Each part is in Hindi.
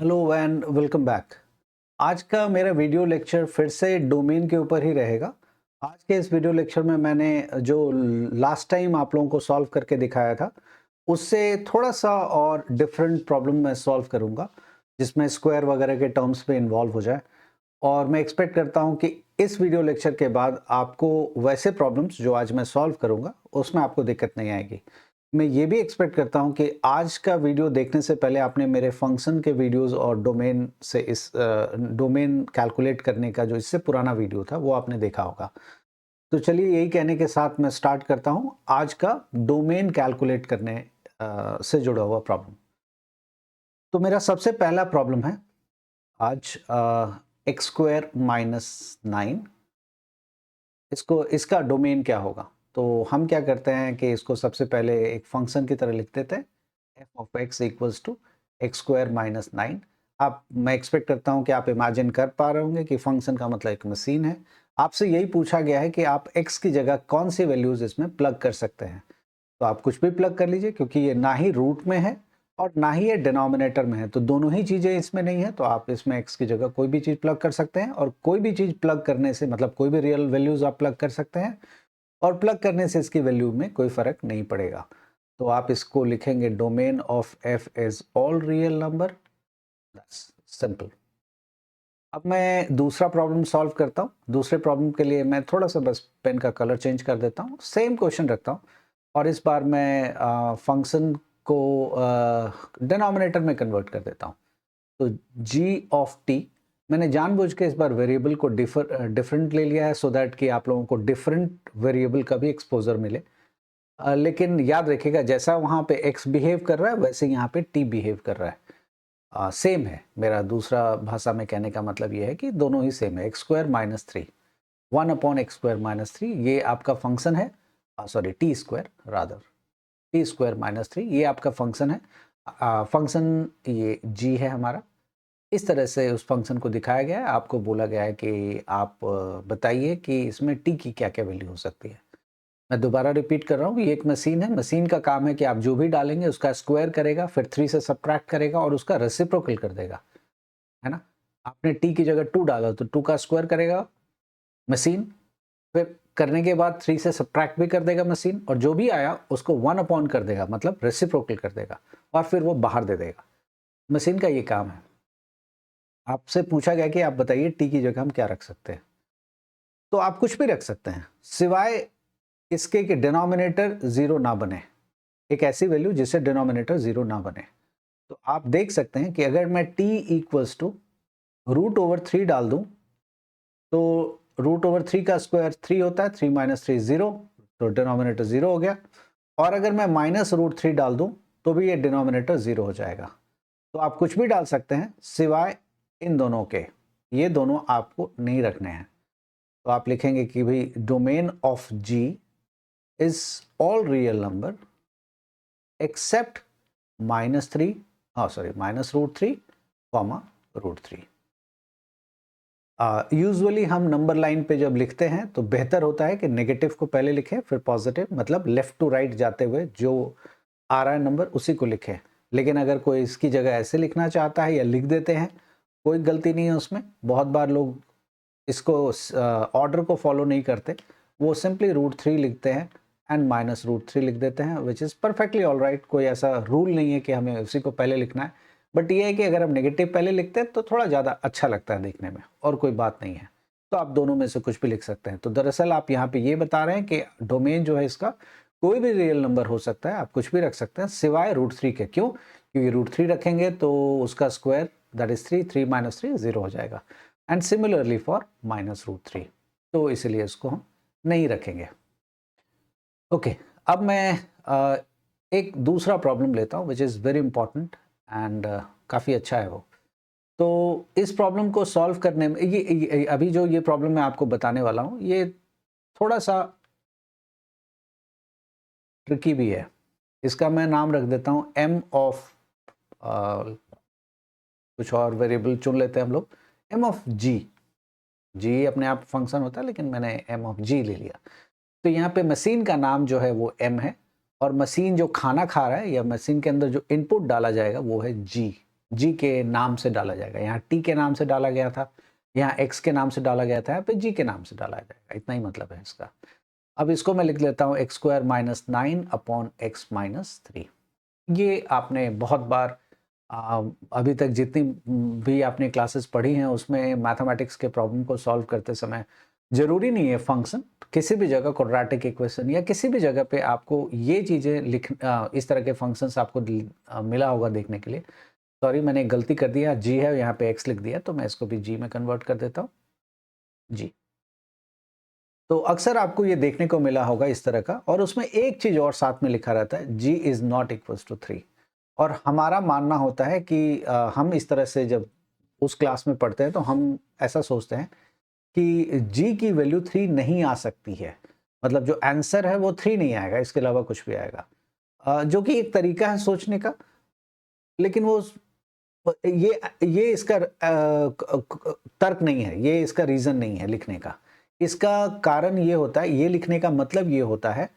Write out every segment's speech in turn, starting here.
Hello and welcome back. आज का मेरा वीडियो लेक्चर फिर से डोमेन के ऊपर ही रहेगा। आज के इस वीडियो लेक्चर में मैंने जो लास्ट टाइम आप लोगों को सॉल्व करके दिखाया था, उससे थोड़ा सा और डिफरेंट प्रॉब्लम मैं सॉल्व करूंगा, जिसमें स्क्वायर वगैरह के टर्म्स पे इन्वॉल्व हो जाए। और मैं एक्सपेक्ट करता हूं कि इस वीडियो लेक्चर के बाद आपको वैसे प्रॉब्लम्स जो आज मैं सॉल्व करूंगा, उसमें आपको दिक्कत नहीं आएगी। मैं ये भी एक्सपेक्ट करता हूं कि आज का वीडियो देखने से पहले आपने मेरे फंक्शन के वीडियोस और डोमेन से इस डोमेन कैलकुलेट करने का जो इससे पुराना वीडियो था वो आपने देखा होगा। तो चलिए यही कहने के साथ मैं स्टार्ट करता हूं आज का डोमेन कैलकुलेट करने से जुड़ा हुआ प्रॉब्लम। तो मेरा सबसे पहला प्रॉब्लम है आज एक्स स्क्वायर माइनस 9। इसको इसका डोमेन क्या होगा? तो हम क्या करते हैं कि इसको सबसे पहले एक फंक्शन की तरह लिख देते हैं, f of x equals to x square minus 9। आप मैं एक्सपेक्ट करता हूं कि आप इमेजिन कर पा रहे होंगे कि फंक्शन का मतलब एक मशीन है। आपसे यही पूछा गया है कि आप एक्स की जगह कौन सी वैल्यूज इसमें प्लग कर सकते हैं। तो आप कुछ भी प्लग कर लीजिए, क्योंकि ये ना ही रूट में है और ना ही ये डिनोमिनेटर में है, तो दोनों ही चीज़ें इसमें नहीं है। तो आप इसमें x की जगह कोई भी चीज़ प्लग कर सकते हैं, और कोई भी चीज़ प्लग करने से मतलब कोई भी रियल वैल्यूज आप प्लग कर सकते हैं, और प्लग करने से इसकी वैल्यू में कोई फर्क नहीं पड़ेगा। तो आप इसको लिखेंगे domain of f is all real number. That's simple. अब मैं दूसरा प्रॉब्लम सॉल्व करता हूँ। दूसरे प्रॉब्लम के लिए मैं थोड़ा सा बस पेन का कलर चेंज कर देता हूँ, सेम क्वेश्चन रखता हूँ, और इस बार मैं फंक्शन को डिनोमिनेटर में कन्वर्ट कर देता हूँ। तो g ऑफ t, मैंने जानबूझ के इस बार वेरिएबल को डिफरेंट ले लिया है, सो दैट कि आप लोगों को डिफरेंट वेरिएबल का भी एक्सपोजर मिले। लेकिन याद रखिएगा, जैसा वहाँ पे x बिहेव कर रहा है वैसे यहाँ पे t बिहेव कर रहा है। सेम है। मेरा दूसरा भाषा में कहने का मतलब ये है कि दोनों ही सेम है। एक्स स्क्वायर माइनस 3, 1/x² - 3, ये आपका फंक्शन है। Sorry, T square rather, t² - 3 ये आपका फंक्शन है। फंक्शन ये g है हमारा। इस तरह से उस फंक्शन को दिखाया गया है। आपको बोला गया है कि आप बताइए कि इसमें t की क्या क्या वैल्यू हो सकती है। मैं दोबारा रिपीट कर रहा हूँ, ये एक मशीन है। मशीन का काम है कि आप जो भी डालेंगे उसका स्क्वायर करेगा, फिर 3 से सब्ट्रैक्ट करेगा और उसका रेसिप्रोकल कर देगा, है ना। आपने t की जगह 2 डाला तो 2 का स्क्वायर करेगा मशीन, फिर करने के बाद 3 से सब्ट्रैक्ट भी कर देगा मशीन, और जो भी आया उसको 1 कर देगा, मतलब रेसिप्रोकल कर देगा, और फिर वो बाहर दे देगा। मशीन का ये काम है। आपसे पूछा गया कि आप बताइए t की जगह हम क्या रख सकते हैं। तो आप कुछ भी रख सकते हैं, सिवाय इसके कि डिनोमिनेटर जीरो ना बने। एक ऐसी वैल्यू जिससे डिनोमिनेटर जीरो ना बने। तो आप देख सकते हैं कि अगर मैं t इक्वल्स टू √3 डाल दूं, तो √3 का स्क्वायर 3 होता है, 3 - 3 0, तो डिनोमिनेटर 0 हो गया। और अगर मैं -√3 डाल दूं तो भी ये डिनोमिनेटर 0 हो जाएगा। तो आप कुछ भी डाल सकते हैं सिवाय इन दोनों के, ये दोनों आपको नहीं रखने हैं। तो आप लिखेंगे कि भाई domain of g is all real number except -3, -√3, √3। Usually हम नंबर लाइन पे जब लिखते हैं तो बेहतर होता है कि नेगेटिव को पहले लिखें फिर पॉजिटिव, मतलब लेफ्ट टू राइट जाते हुए जो आ रहा है नंबर उसी को लिखें। लेकिन अगर कोई इसकी जगह ऐसे लिखना चाहता है या लिख देते हैं, कोई गलती नहीं है उसमें। बहुत बार लोग इसको ऑर्डर को फॉलो नहीं करते, वो सिंपली √3 लिखते हैं एंड -√3 लिख देते हैं, which is perfectly all right. कोई ऐसा रूल नहीं है कि हमें उसी को पहले लिखना है। बट ये है कि अगर हम नेगेटिव पहले लिखते हैं तो थोड़ा ज़्यादा अच्छा लगता है देखने में, और कोई बात नहीं है। तो आप दोनों में से कुछ भी लिख सकते हैं। तो दरअसल आप यहाँ पे ये बता रहे हैं कि डोमेन जो है इसका कोई भी रियल नंबर हो सकता है, आप कुछ भी रख सकते हैं सिवाय √3 के। क्यों? क्योंकि √3 रखेंगे तो उसका स्क्वायर दैट इज 3, 3 - 3 0 हो जाएगा, एंड सिमिलरली फॉर -√3। तो इसलिए इसको हम नहीं रखेंगे। ओके, अब मैं एक दूसरा प्रॉब्लम लेता हूँ which is very important and काफ़ी अच्छा है वो। तो इस प्रॉब्लम को सॉल्व करने में ये अभी जो ये प्रॉब्लम मैं आपको बताने वाला हूँ, ये थोड़ा सा ट्रिकी भी है। इसका मैं नाम रख देता हूँ m ऑफ कुछ और वेरिएबल चुन लेते हैं हम लोग, m ऑफ g। g अपने आप फंक्शन होता है, लेकिन मैंने m ऑफ g ले लिया। तो यहाँ पे मशीन का नाम जो है वो m है, और मशीन जो खाना खा रहा है या मशीन के अंदर जो इनपुट डाला जाएगा वो है g, जी के नाम से डाला जाएगा। यहाँ टी के नाम से डाला गया था, यहाँ एक्स के नाम से डाला गया था, यहाँ पे जी के नाम से डाला जाएगा। इतना ही मतलब है इसका। अब इसको मैं लिख लेता हूँ x square minus 9 upon x minus 3। ये आपने बहुत बार अभी तक जितनी भी आपने क्लासेस पढ़ी हैं उसमें मैथमेटिक्स के प्रॉब्लम को सॉल्व करते समय ज़रूरी नहीं है फंक्शन, किसी भी जगह क्वाड्रेटिक इक्वेशन या किसी भी जगह पे आपको ये चीज़ें इस तरह के फंक्शंस आपको मिला होगा देखने के लिए। सॉरी, मैंने एक गलती कर दिया, जी है यहाँ पे एक्स लिख दिया, तो मैं इसको भी जी में कन्वर्ट कर देता हूँ, जी। तो अक्सर आपको ये देखने को मिला होगा इस तरह का, और उसमें एक चीज़ और साथ में लिखा रहता है, g is not equals to 3। और हमारा मानना होता है कि हम इस तरह से जब उस क्लास में पढ़ते हैं तो हम ऐसा सोचते हैं कि g की वैल्यू 3 नहीं आ सकती है। मतलब जो आंसर है वो 3 नहीं आएगा, इसके अलावा कुछ भी आएगा। जो कि एक तरीका है सोचने का, लेकिन वो ये इसका तर्क नहीं है, ये इसका रीज़न नहीं है लिखने का। इसका कारण ये होता है, ये लिखने का मतलब ये होता है,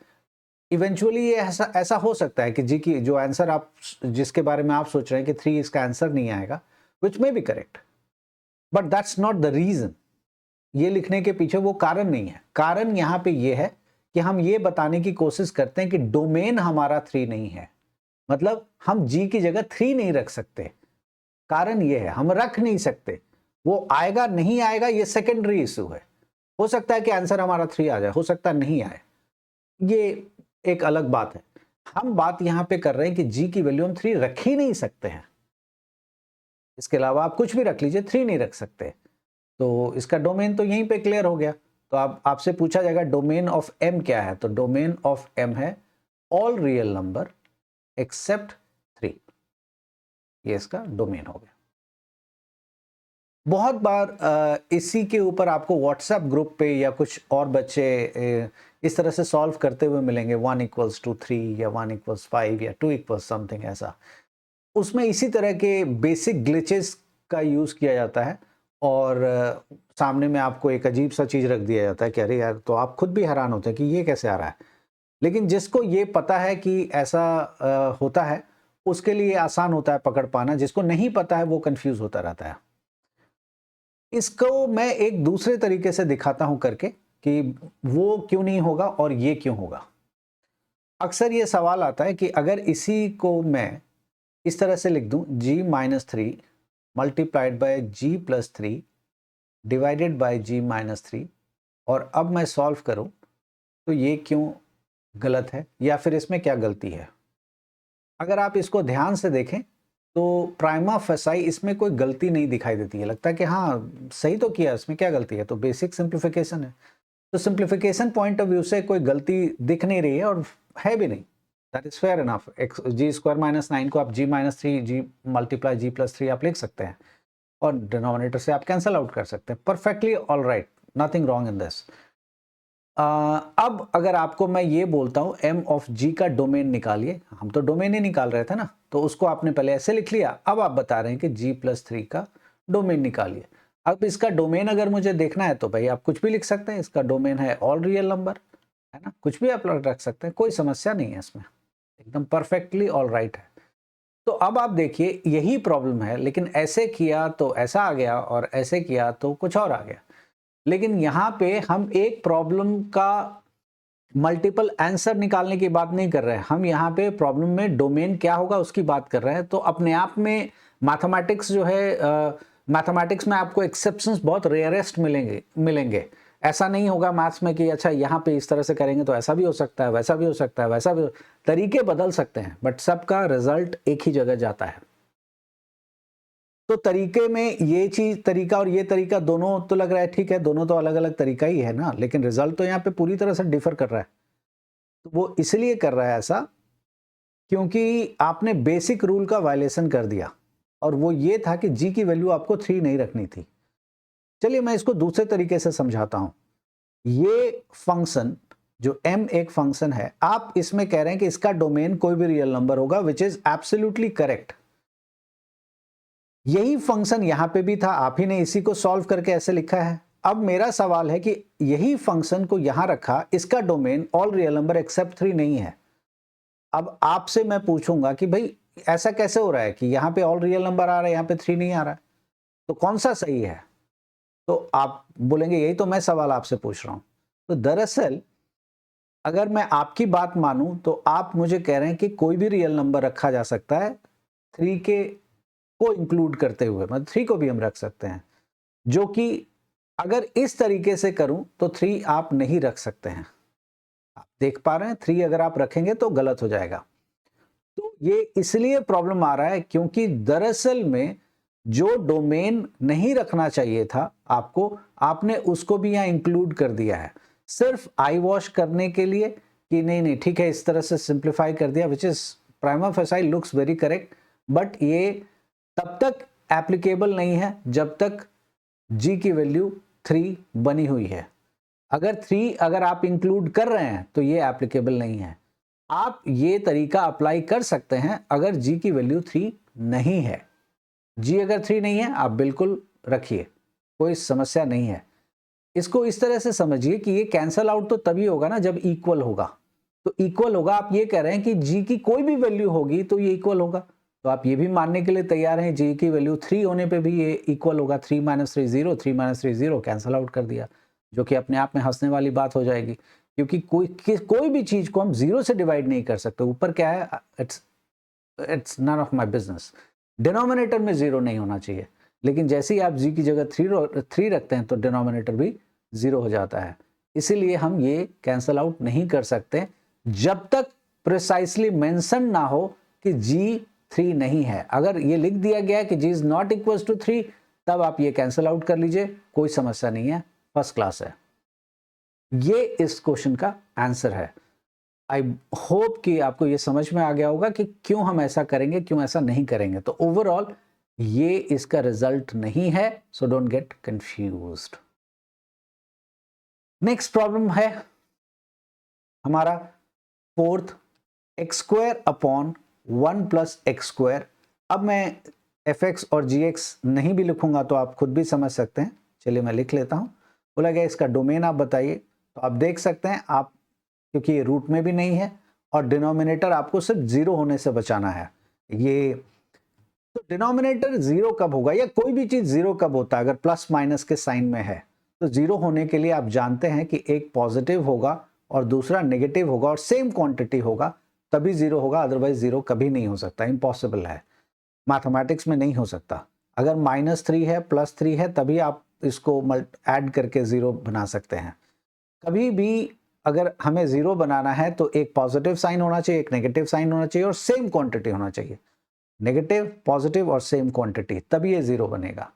इवेंचुअली ये ऐसा ऐसा हो सकता है कि जी की जो आंसर आप जिसके बारे में आप सोच रहे हैं कि 3 इसका आंसर नहीं आएगा, which may be correct, but that's not the reason. ये लिखने के पीछे वो कारण नहीं है। कारण यहाँ पे ये है कि हम ये बताने की कोशिश करते हैं कि डोमेन हमारा 3 नहीं है। मतलब हम जी की जगह 3 नहीं रख सकते। कारण ये है, हम रख नहीं सकते। वो आएगा नहीं आएगा ये सेकेंडरी इशू है। हो सकता है कि आंसर हमारा 3 आ जाए, हो सकता है नहीं आए, ये एक अलग बात है। हम बात यहाँ पे कर रहे हैं कि जी की वैल्यू हम 3 रख ही नहीं सकते हैं। इसके अलावा आप कुछ भी रख लीजिए, 3 नहीं रख सकते। तो इसका डोमेन तो यहीं पे क्लियर हो गया। तो आप आपसे पूछा जाएगा डोमेन ऑफ एम क्या है, तो डोमेन ऑफ एम है ऑल रियल नंबर एक्सेप्ट 3। ये इसका डोमेन हो गया। बहुत बार इसी के ऊपर आपको व्हाट्सएप ग्रुप पे या कुछ और बच्चे इस तरह से सॉल्व करते हुए मिलेंगे, 1 इक्वल्स टू 3 या 1 इक्वल्स 5 या 2 इक्वल्स समथिंग ऐसा। उसमें इसी तरह के बेसिक ग्लिचेस का यूज़ किया जाता है, और सामने में आपको एक अजीब सा चीज़ रख दिया जाता है कि अरे यार, तो आप खुद भी हैरान होते हैं कि ये कैसे आ रहा है। लेकिन जिसको ये पता है कि ऐसा होता है, उसके लिए आसान होता है पकड़ पाना, जिसको नहीं पता है वो कंफ्यूज होता रहता है। इसको मैं एक दूसरे तरीके से दिखाता हूं करके कि वो क्यों नहीं होगा और ये क्यों होगा। अक्सर ये सवाल आता है कि अगर इसी को मैं इस तरह से लिख दूं, g minus 3 multiplied by g plus 3 divided by g minus 3, और अब मैं सॉल्व करूं तो ये क्यों गलत है या फिर इसमें क्या गलती है। अगर आप इसको ध्यान से देखें तो प्राइमा फेसाई इसमें कोई गलती नहीं दिखाई देती है, लगता है कि हाँ सही तो किया, इसमें क्या गलती है, तो बेसिक सिंप्लीफिकेशन है। तो सिंप्लीफिकेशन पॉइंट ऑफ व्यू से कोई गलती दिख नहीं रही है और है भी नहीं, that is fair enough. G square minus 9 को आप g minus 3 g multiply g plus 3 आप लिख सकते हैं, और डिनोमिनेटर से आप कैंसिल आउट कर सकते हैं, perfectly all right, nothing wrong in this. अब अगर आपको मैं ये बोलता हूं m ऑफ g का डोमेन निकालिए, हम तो डोमेन ही निकाल रहे थे ना, तो उसको आपने पहले ऐसे लिख लिया। अब आप बता रहे हैं कि g प्लस 3 का डोमेन निकालिए। अब इसका डोमेन अगर मुझे देखना है तो भाई आप कुछ भी लिख सकते हैं, इसका डोमेन है ऑल रियल नंबर, है ना, कुछ भी आप रख सकते हैं, कोई समस्या नहीं है इसमें, एकदम परफेक्टली ऑल राइट है। तो अब आप देखिए यही प्रॉब्लम है, लेकिन ऐसे किया तो ऐसा आ गया और ऐसे किया तो कुछ और आ गया। लेकिन यहाँ पे हम एक प्रॉब्लम का मल्टीपल आंसर निकालने की बात नहीं कर रहे हैं, हम यहाँ पे प्रॉब्लम में डोमेन क्या होगा उसकी बात कर रहे हैं। तो अपने आप में मैथमेटिक्स जो है, मैथमेटिक्स में आपको एक्सेप्शंस बहुत रेयरेस्ट मिलेंगे। ऐसा नहीं होगा मैथ्स में कि अच्छा यहाँ पे इस तरह से करेंगे तो ऐसा भी हो सकता है, वैसा भी हो सकता है, वैसा भी तरीके बदल सकते हैं, बट सबका रिजल्ट एक ही जगह जाता है। तो तरीके में ये चीज तरीका और ये तरीका दोनों तो लग रहा है ठीक है, दोनों तो अलग अलग तरीका ही है ना, लेकिन रिजल्ट तो यहाँ पे पूरी तरह से डिफर कर रहा है। तो वो इसलिए कर रहा है ऐसा क्योंकि आपने बेसिक रूल का वायलेशन कर दिया, और वो ये था कि जी की वैल्यू आपको 3 नहीं रखनी थी। चलिए मैं इसको दूसरे तरीके से समझाता हूं। ये फंक्शन जो m एक फंक्शन है, आप इसमें कह रहे हैं कि इसका डोमेन कोई भी रियल नंबर होगा, विच इज एब्सोल्युटली करेक्ट। यही फंक्शन यहां पे भी था, आप ही ने इसी को सॉल्व करके ऐसे लिखा है। अब मेरा सवाल है कि यही फंक्शन को यहां रखा, इसका domain all real number except 3 नहीं है। अब आपसे मैं पूछूंगा कि भाई ऐसा कैसे हो रहा है कि यहाँ पे ऑल रियल नंबर आ रहा है, यहाँ पे 3 नहीं आ रहा है, तो कौन सा सही है? तो आप बोलेंगे यही तो मैं सवाल आपसे पूछ रहा हूँ। तो दरअसल अगर मैं आपकी बात मानूं तो आप मुझे कह रहे हैं कि कोई भी रियल नंबर रखा जा सकता है 3 के को इंक्लूड करते हुए, मतलब 3 को भी हम रख सकते हैं, जो कि अगर इस तरीके से करूं तो 3 आप नहीं रख सकते हैं। आप देख पा रहे हैं 3 अगर आप रखेंगे तो गलत हो जाएगा। तो ये इसलिए प्रॉब्लम आ रहा है क्योंकि दरअसल में जो डोमेन नहीं रखना चाहिए था आपको, आपने उसको भी यहाँ इंक्लूड कर दिया है सिर्फ आई वॉश करने के लिए कि नहीं ठीक है, इस तरह से सिंप्लीफाई कर दिया, which is prima facie looks very correct, but ये तब तक एप्लीकेबल नहीं है जब तक g की वैल्यू 3 बनी हुई है। अगर 3 अगर आप इंक्लूड कर रहे हैं तो ये एप्लीकेबल नहीं है। आप ये तरीका अप्लाई कर सकते हैं अगर g की वैल्यू 3 नहीं है। g अगर 3 नहीं है आप बिल्कुल रखिए, कोई समस्या नहीं है। इसको इस तरह से समझिए कि ये कैंसल आउट तो तभी होगा ना जब इक्वल होगा। तो इक्वल होगा, आप ये कह रहे हैं कि g की कोई भी वैल्यू होगी तो ये इक्वल होगा, तो आप ये भी मानने के लिए तैयार हैं g की वैल्यू 3 होने पे भी ये इक्वल होगा। 3 - 3 0, 3 - 3 0, कैंसल आउट कर दिया, जो कि अपने आप में हंसने वाली बात हो जाएगी, क्योंकि कोई भी चीज को हम 0 से डिवाइड नहीं कर सकते। ऊपर क्या है, it's none of my business, denominator में 0 नहीं होना चाहिए, लेकिन जैसे ही आप g की जगह 3 रखते हैं तो डिनोमिनेटर भी 0 हो जाता है। इसीलिए हम ये कैंसल आउट नहीं कर सकते जब तक प्रिसाइसली मेंशन ना हो कि g 3 नहीं है। अगर ये लिख दिया गया है कि g is not equal to 3, तब आप ये कैंसल आउट कर लीजिए, कोई समस्या नहीं है, फर्स्ट क्लास है। ये इस क्वेश्चन का आंसर है। आई होप कि आपको ये समझ में आ गया होगा कि क्यों हम ऐसा करेंगे, क्यों ऐसा नहीं करेंगे। तो ओवरऑल ये इसका रिजल्ट नहीं है, so don't get confused. Next problem है हमारा fourth, x square upon 1 plus x square. अब मैं fx और gx नहीं भी लिखूंगा तो आप खुद भी समझ सकते हैं, चलिए मैं लिख लेता हूं। बोला गया इसका डोमेन आप बताइए, तो आप देख सकते हैं आप, क्योंकि ये रूट में भी नहीं है और डिनोमिनेटर आपको सिर्फ 0 होने से बचाना है। ये तो डिनोमिनेटर 0 कब होगा, या कोई भी चीज 0 कब होता है, अगर प्लस माइनस के साइन में है तो 0 होने के लिए आप जानते हैं कि एक पॉजिटिव होगा और दूसरा नेगेटिव होगा और सेम क्वांटिटी होगा, तभी 0 होगा, अदरवाइज 0 कभी नहीं हो सकता, इम्पॉसिबल है, मैथमेटिक्स में नहीं हो सकता। अगर -3 है +3 है तभी आप इसको ऐड करके 0 बना सकते हैं। कभी भी अगर हमें 0 बनाना है तो एक पॉजिटिव साइन होना चाहिए, एक नेगेटिव साइन होना चाहिए और सेम क्वांटिटी होना चाहिए, नेगेटिव पॉजिटिव और सेम क्वांटिटी, तभी ये 0 बनेगा।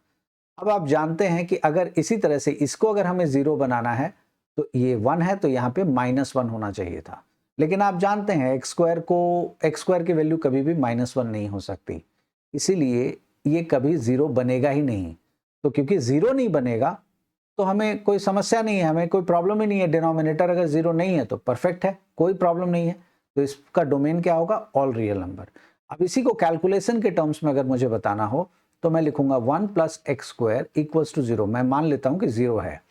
अब आप जानते हैं कि अगर इसी तरह से इसको अगर हमें 0 बनाना है तो ये 1 है तो यहाँ पे -1 होना चाहिए था, लेकिन आप जानते हैं एक्स स्क्वायर की वैल्यू कभी भी -1 नहीं हो सकती, इसीलिए ये कभी 0 बनेगा ही नहीं। तो क्योंकि 0 नहीं बनेगा तो हमें कोई समस्या नहीं है, हमें कोई प्रॉब्लम ही नहीं है, डिनोमिनेटर अगर 0 नहीं है तो परफेक्ट है, कोई प्रॉब्लम नहीं है। तो इसका डोमेन क्या होगा, ऑल रियल नंबर। अब इसी को कैलकुलेशन के टर्म्स में अगर मुझे बताना हो तो मैं लिखूंगा 1 plus x square equals to 0, मैं मान लेता हूं कि 0 है,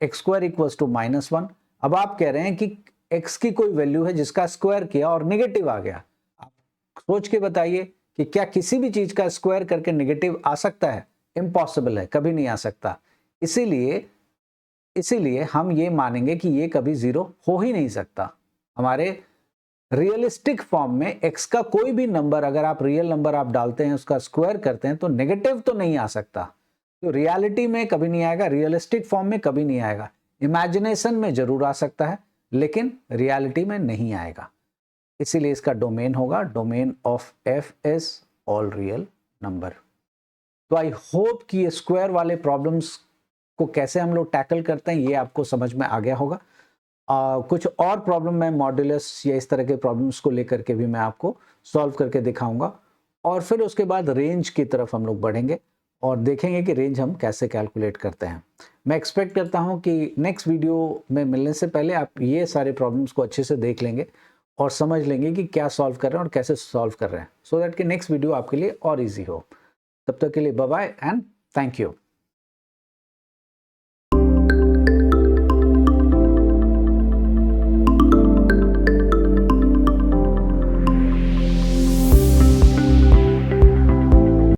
एक्स स्क्वायर इक्वल्स टू -1। अब आप कह रहे हैं कि एक्स की कोई वैल्यू है जिसका स्क्वायर किया और निगेटिव आ गया, आप सोच के बताइए कि क्या किसी भी चीज का स्क्वायर करके निगेटिव आ सकता है, इम्पॉसिबल है, कभी नहीं आ सकता। इसीलिए हम ये मानेंगे कि ये कभी 0 हो ही नहीं सकता। हमारे रियलिस्टिक फॉर्म में x का कोई भी नंबर अगर आप रियल नंबर आप डालते हैं उसका स्क्वायर करते हैं तो नेगेटिव तो नहीं आ सकता, तो रियलिटी में कभी नहीं आएगा, रियलिस्टिक फॉर्म में कभी नहीं आएगा, इमेजिनेशन में जरूर आ सकता है लेकिन रियलिटी में नहीं आएगा। इसीलिए इसका डोमेन होगा, domain of f is all real number. तो आई होप कि ये स्क्वायर वाले प्रॉब्लम्स को कैसे हम लोग टैकल करते हैं ये आपको समझ में आ गया होगा। कुछ और प्रॉब्लम मैं मॉड्यूलस या इस तरह के प्रॉब्लम्स को लेकर के भी मैं आपको सॉल्व करके दिखाऊंगा, और फिर उसके बाद रेंज की तरफ हम लोग बढ़ेंगे और देखेंगे कि रेंज हम कैसे कैलकुलेट करते हैं। मैं एक्सपेक्ट करता हूं कि नेक्स्ट वीडियो में मिलने से पहले आप ये सारे प्रॉब्लम्स को अच्छे से देख लेंगे और समझ लेंगे कि क्या सॉल्व कर रहे हैं और कैसे सॉल्व कर रहे हैं, सो दैट कि नेक्स्ट वीडियो आपके लिए और ईजी हो। तब तक के लिए bye bye and thank you.